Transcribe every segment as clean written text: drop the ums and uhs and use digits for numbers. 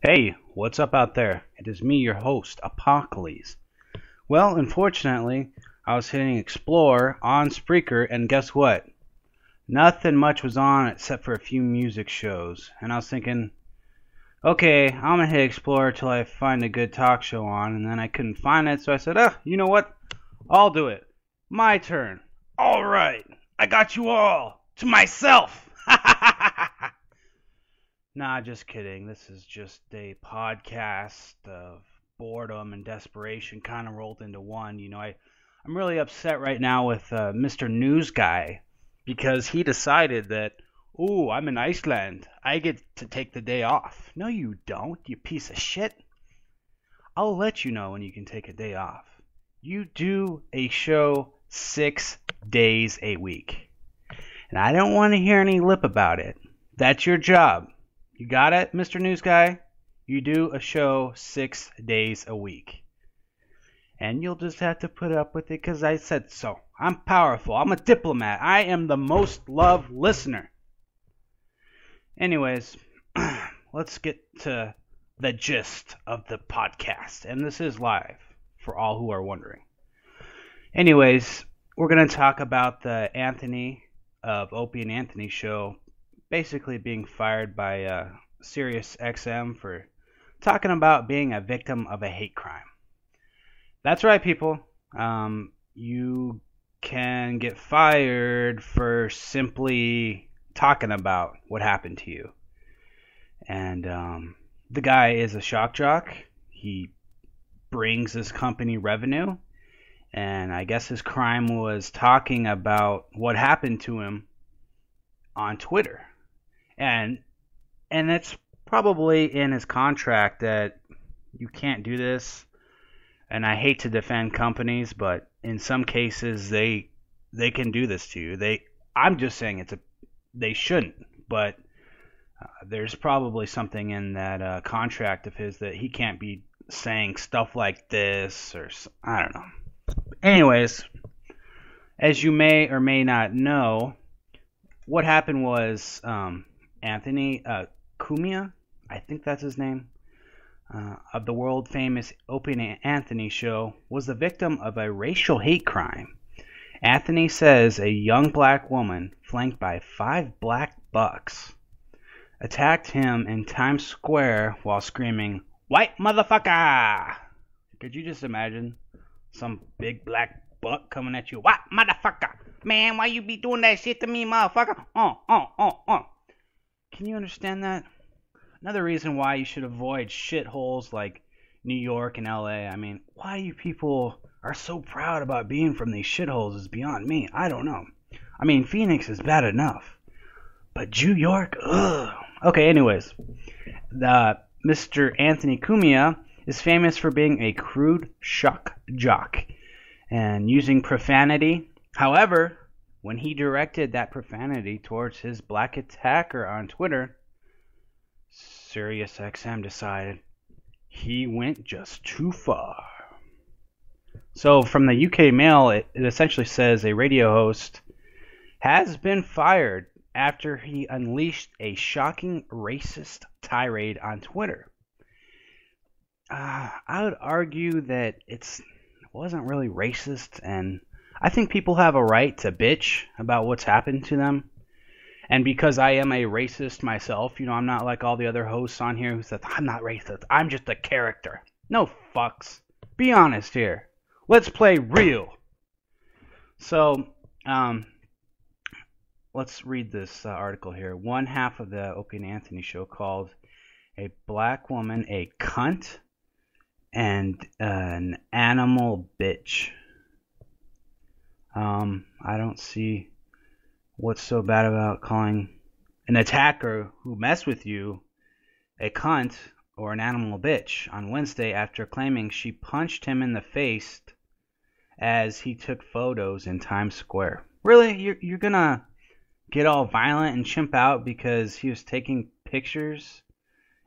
Hey, what's up out there? It is me, your host, Apocalypse. Well, unfortunately, I was hitting Explore on Spreaker, and guess what? Nothing much was on except for a few music shows. And I was thinking, okay, I'm gonna hit Explore till I find a good talk show on, and then I couldn't find it, so I said, you know what? I'll do it. My turn. Alright, I got you all to myself. Nah, just kidding. This is just a podcast of boredom and desperation kind of rolled into one. I'm really upset right now with Mr. News Guy because he decided that, ooh, I'm in Iceland. I get to take the day off. No, you don't, you piece of shit. I'll let you know when you can take a day off. You do a show 6 days a week. And I don't want to hear any lip about it. That's your job. You got it, Mr. News Guy? You do a show 6 days a week. And you'll just have to put up with it because I said so. I'm powerful. I'm a diplomat. I am the most loved listener. Anyways, let's get to the gist of the podcast. And this is live for all who are wondering. Anyways, we're going to talk about the Anthony of Opie and Anthony show basically being fired by Sirius XM for talking about being a victim of a hate crime. That's right, people. You can get fired for simply talking about what happened to you. And the guy is a shock jock. He brings his company revenue. And I guess his crime was talking about what happened to him on Twitter. And it's probably in his contract that you can't do this. And I hate to defend companies, but in some cases they can do this to you. I'm just saying they shouldn't, but there's probably something in that contract of his that he can't be saying stuff like this, or I don't know. Anyways, as you may or may not know, what happened was Anthony Cumia, I think that's his name, of the world famous Opie and Anthony show, was the victim of a racial hate crime. Anthony says a young black woman, flanked by 5 black bucks, attacked him in Times Square while screaming, "White motherfucker!" Could you just imagine some big black buck coming at you? "White motherfucker! Man, why you be doing that shit to me, motherfucker? Can you understand that? Another reason why you should avoid shitholes like New York and LA. I mean, why you people are so proud about being from these shitholes is beyond me. I don't know. I mean, Phoenix is bad enough, but New York, ugh. Okay, anyways, Mr. Anthony Cumia is famous for being a crude shock jock and using profanity. However, when he directed that profanity towards his black attacker on Twitter, Sirius XM decided he went just too far. So from the UK Mail, it essentially says a radio host has been fired after he unleashed a shocking racist tirade on Twitter. I would argue that it wasn't really racist, and I think people have a right to bitch about what's happened to them. And because I am a racist myself, I'm not like all the other hosts on here who said, I'm not racist, I'm just a character. No fucks. Be honest here. Let's play real. So, let's read this article here. One half of the Opie and Anthony show called a black woman a cunt and an animal bitch. I don't see what's so bad about calling an attacker who messed with you a cunt or an animal bitch on Wednesday after claiming she punched him in the face as he took photos in Times Square. Really? You're gonna get all violent and chimp out because he was taking pictures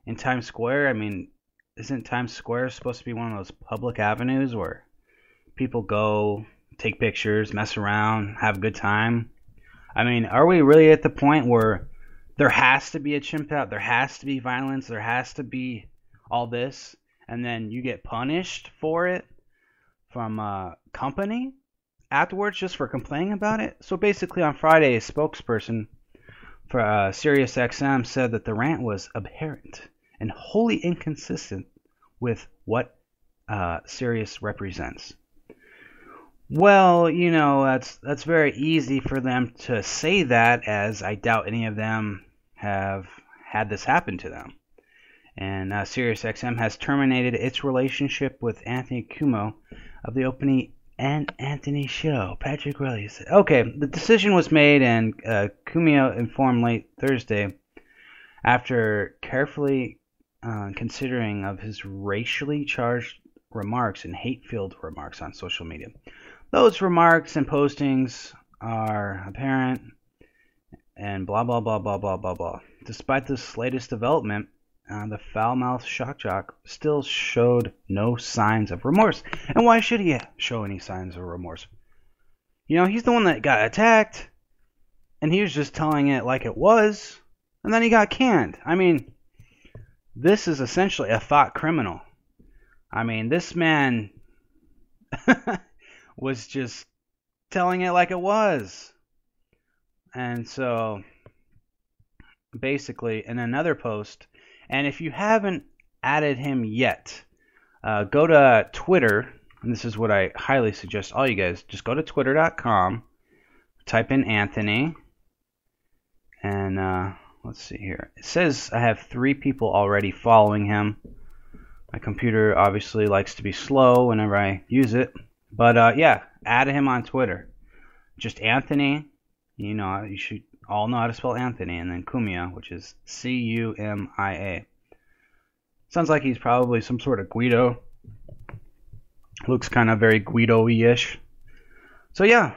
in Times Square? I mean, isn't Times Square supposed to be one of those public avenues where people go take pictures, mess around, have a good time? I mean, are we really at the point where there has to be a chimp out, there has to be violence, there has to be all this, and then you get punished for it from a company afterwards just for complaining about it. So basically on Friday, a spokesperson for SiriusXM said that the rant was aberrant and wholly inconsistent with what Sirius represents. Well, that's very easy for them to say that, as I doubt any of them have had this happen to them. And SiriusXM has terminated its relationship with Anthony Cumia of the Opie and Anthony show. Patrick Riley said, okay, the decision was made, and Cumia informed late Thursday after carefully considering of his racially charged remarks and hate-filled remarks on social media. Those remarks and postings are apparent and blah, blah, blah, blah, blah, blah, blah. Despite this latest development, the foul-mouthed shock jock still showed no signs of remorse. And why should he show any signs of remorse? He's the one that got attacked, and he was just telling it like it was, and then he got canned. I mean, this is essentially a thought criminal. I mean, this man was just telling it like it was. And so, basically, in another post, and if you haven't added him yet, go to Twitter, and this is what I highly suggest all you guys, just go to twitter.com, type in Anthony, and let's see here. It says I have 3 people already following him. My computer obviously likes to be slow whenever I use it. But yeah, add him on Twitter. Just Anthony. You should all know how to spell Anthony. And then Cumia, which is Cumia. Sounds like he's probably some sort of Guido. Looks kind of very Guido-y-ish. So yeah,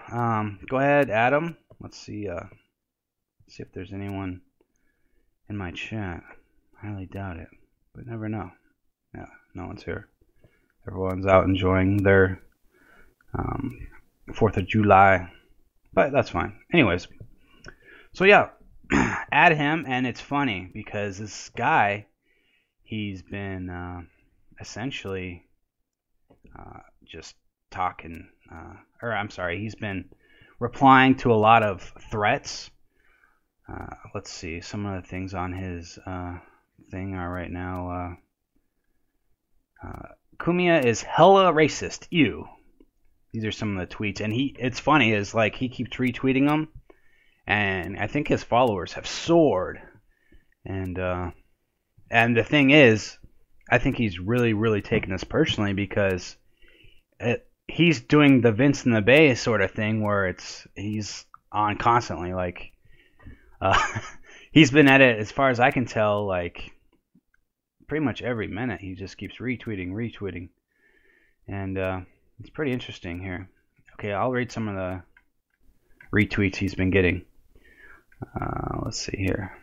go ahead, add him. Let's see if there's anyone in my chat. I highly doubt it, but never know. Yeah, no one's here. Everyone's out enjoying their 4th of July, but that's fine. Anyways, so yeah, add him, and it's funny because this guy, he's been essentially just talking, he's been replying to a lot of threats. Let's see, some of the things on his thing are right now. Cumia is hella racist. Ew. These are some of the tweets, and it's funny is like he keeps retweeting them, and I think his followers have soared. And the thing is, I think he's really, really taking this personally because he's doing the Vince in the Bay sort of thing where he's on constantly. Like he's been at it, as far as I can tell, like pretty much every minute. He just keeps retweeting, and it's pretty interesting here. Okay, I'll read some of the retweets he's been getting. Let's see here.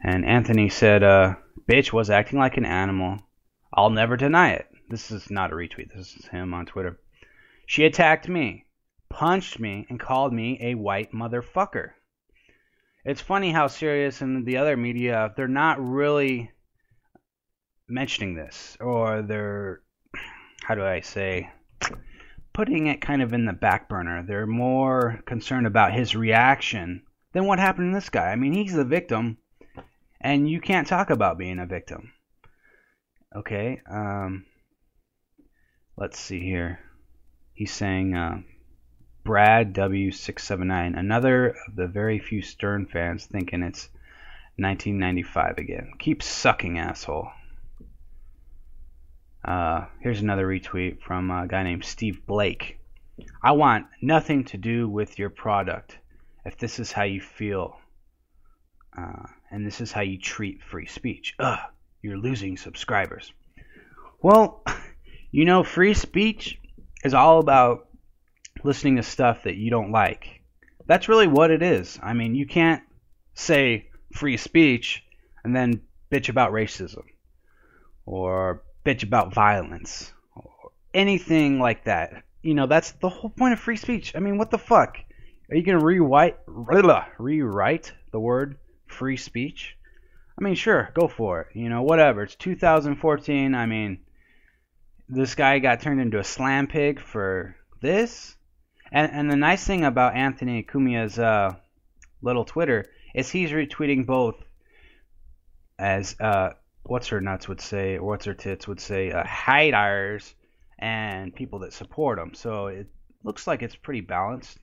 And Anthony said, bitch was acting like an animal. I'll never deny it. This is not a retweet. This is him on Twitter. She attacked me, punched me, and called me a white motherfucker. It's funny how Sirius and the other media, they're not really mentioning this, or they're, how do I say, putting it kind of in the back burner. They're more concerned about his reaction than what happened to this guy. I mean, he's the victim, and you can't talk about being a victim. Okay, let's see here. He's saying, Brad W679, another of the very few Stern fans thinking it's 1995 again. Keep sucking, asshole. Here's another retweet from a guy named Steve Blake. I want nothing to do with your product if this is how you feel, and this is how you treat free speech. You're losing subscribers. Well, free speech is all about listening to stuff that you don't like. That's really what it is. I mean, you can't say free speech and then bitch about racism or bitch about violence or anything like that. That's the whole point of free speech. I mean, what the fuck? Are you going to rewrite the word free speech? I mean, sure, go for it. You know, whatever. It's 2014. I mean, this guy got turned into a slam pig for this. And the nice thing about Anthony Cumia's little Twitter is he's retweeting both as what's her nuts would say, or what's her tits would say, haters and people that support him. So it looks like it's pretty balanced.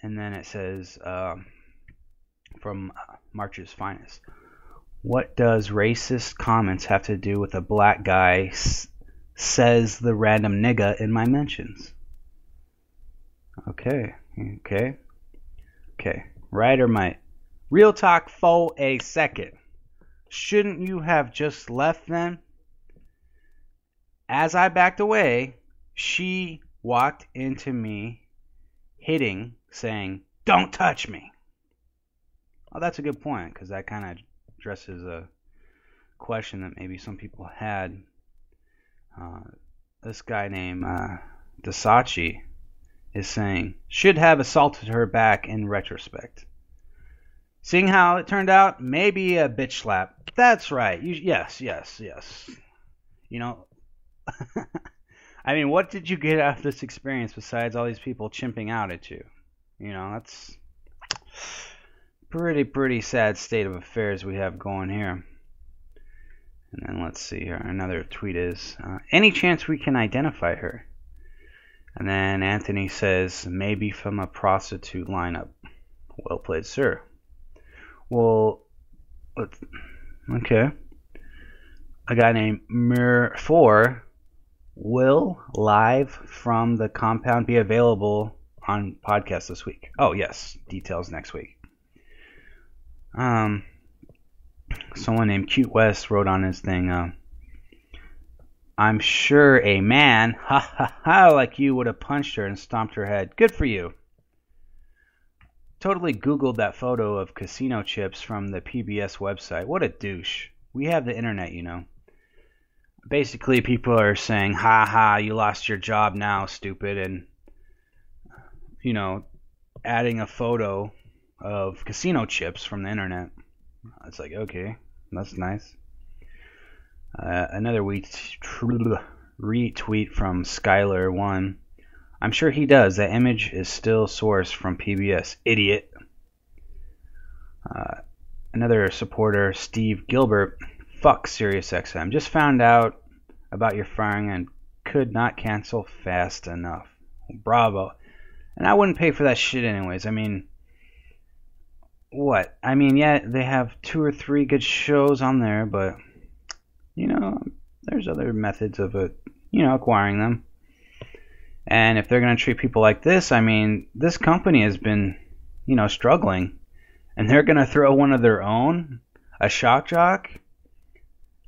And then it says from March's Finest, what does racist comments have to do with a black guy? Says the random nigga in my mentions. Okay. Right or might. Real talk for a second. Shouldn't you have just left then? As I backed away, she walked into me, hitting, saying, "Don't touch me." Oh, that's a good point, because that kind of addresses a question that maybe some people had. This guy named Dasachi is saying, should have assaulted her back in retrospect. Seeing how it turned out, maybe a bitch slap. That's right. Yes. You know, I mean, what did you get out of this experience besides all these people chimping out at you? You know, that's pretty sad state of affairs we have going here. And then let's see here. Another tweet is, any chance we can identify her? And then Anthony says, maybe from a prostitute lineup. Well played, sir. Well, okay. A guy named Mir4 will live from the compound be available on podcast this week. Oh, yes. Details next week. Someone named Cute West wrote on his thing, I'm sure a man, like you would have punched her and stomped her head. Good for you. Totally Googled that photo of casino chips from the PBS website. What a douche. We have the internet, you know. Basically, people are saying, you lost your job now, stupid. And, you know, adding a photo of casino chips from the internet. It's like, okay, that's nice. Another retweet from Skylar1. I'm sure he does. That image is still sourced from PBS. Idiot. Another supporter, Steve Gilbert. Fuck SiriusXM. Just found out about your firing and could not cancel fast enough. Bravo. And I wouldn't pay for that shit anyways. I mean, what? I mean, yeah, they have 2 or 3 good shows on there, but you know, there's other methods of it, you know, acquiring them. And if they're going to treat people like this, I mean, this company has been, you know, struggling. And they're going to throw one of their own, a shock jock,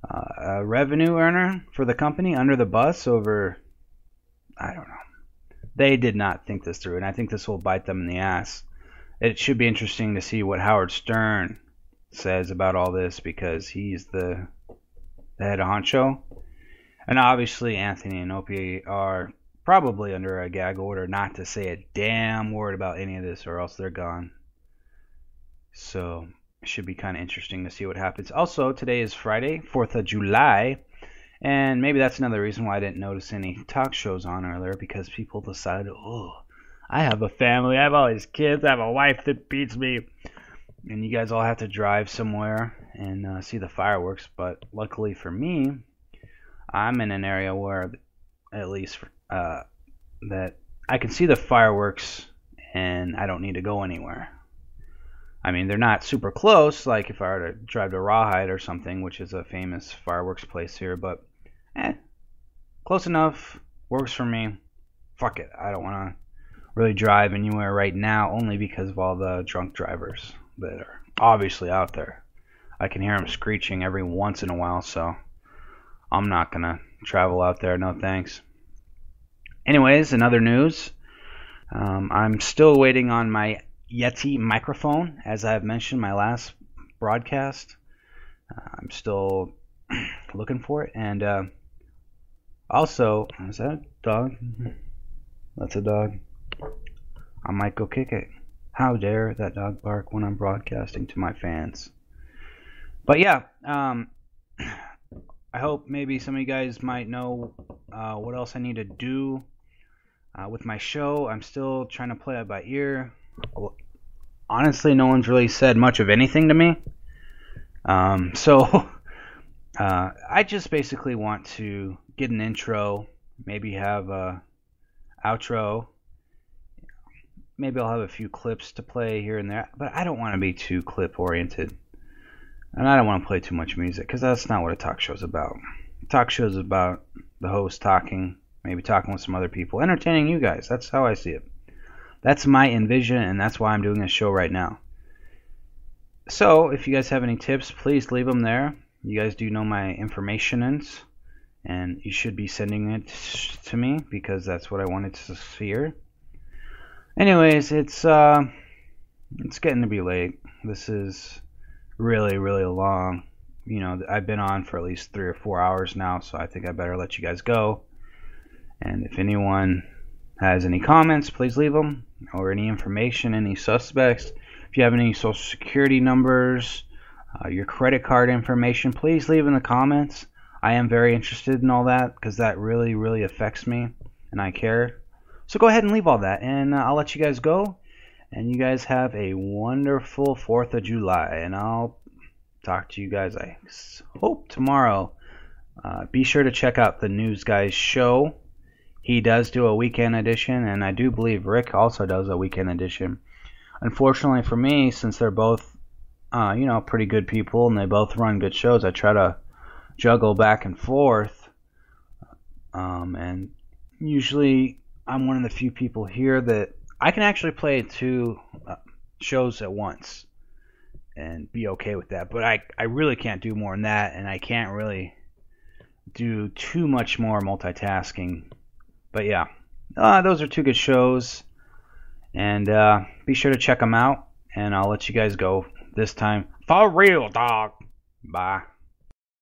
a revenue earner for the company under the bus over, I don't know. They did not think this through, and I think this will bite them in the ass. It should be interesting to see what Howard Stern says about all this, because he's the head honcho. And obviously Anthony and Opie are probably under a gag order not to say a damn word about any of this, or else they're gone. So it should be kind of interesting to see what happens. Also, today is Friday, 4th of July, and maybe that's another reason why I didn't notice any talk shows on earlier, because people decided, oh, I have a family, I have all these kids, I have a wife that beats me, and you guys all have to drive somewhere and see the fireworks. But luckily for me, I'm in an area where, at least that I can see the fireworks and I don't need to go anywhere. I mean, they're not super close, like if I were to drive to Rawhide or something, which is a famous fireworks place here, but close enough, works for me. Fuck it, I don't want to really drive anywhere right now, only because of all the drunk drivers that are obviously out there. I can hear them screeching every once in a while, so I'm not going to travel out there, no thanks. Anyways, in other news, I'm still waiting on my Yeti microphone, as I've mentioned my last broadcast. I'm still looking for it. And also, is that a dog? That's a dog. I might go kick it. How dare that dog bark when I'm broadcasting to my fans. But yeah, I hope maybe some of you guys might know what else I need to do with my show. I'm still trying to play it by ear. Honestly, no one's really said much of anything to me. So I just basically want to get an intro, maybe have a outro. Maybe I'll have a few clips to play here and there, but I don't want to be too clip oriented. And I don't want to play too much music because that's not what a talk show is about. A talk show is about the host talking, maybe talking with some other people, entertaining you guys. That's how I see it. That's my envision, and that's why I'm doing this show right now. So if you guys have any tips, please leave them there. You guys do know my information and you should be sending it to me because that's what I wanted to hear. Anyways, it's getting to be late. This is really, really long. You know, I've been on for at least 3 or 4 hours now, so I think I better let you guys go. And if anyone has any comments, please leave them, or any information, any suspects. If you have any social security numbers, your credit card information, please leave in the comments. I am very interested in all that because that really, really affects me, and I care. So go ahead and leave all that, and I'll let you guys go. And you guys have a wonderful 4th of July, and I'll talk to you guys, I hope, tomorrow. Be sure to check out the News Guys show. He does do a weekend edition, and I do believe Rick also does a weekend edition. Unfortunately for me, since they're both, pretty good people, and they both run good shows, I try to juggle back and forth. And usually I'm one of the few people here that I can actually play 2 shows at once and be okay with that. But I really can't do more than that, and I can't really do too much more multitasking. But yeah, those are 2 good shows, and be sure to check them out, and I'll let you guys go this time. For real, dog. Bye.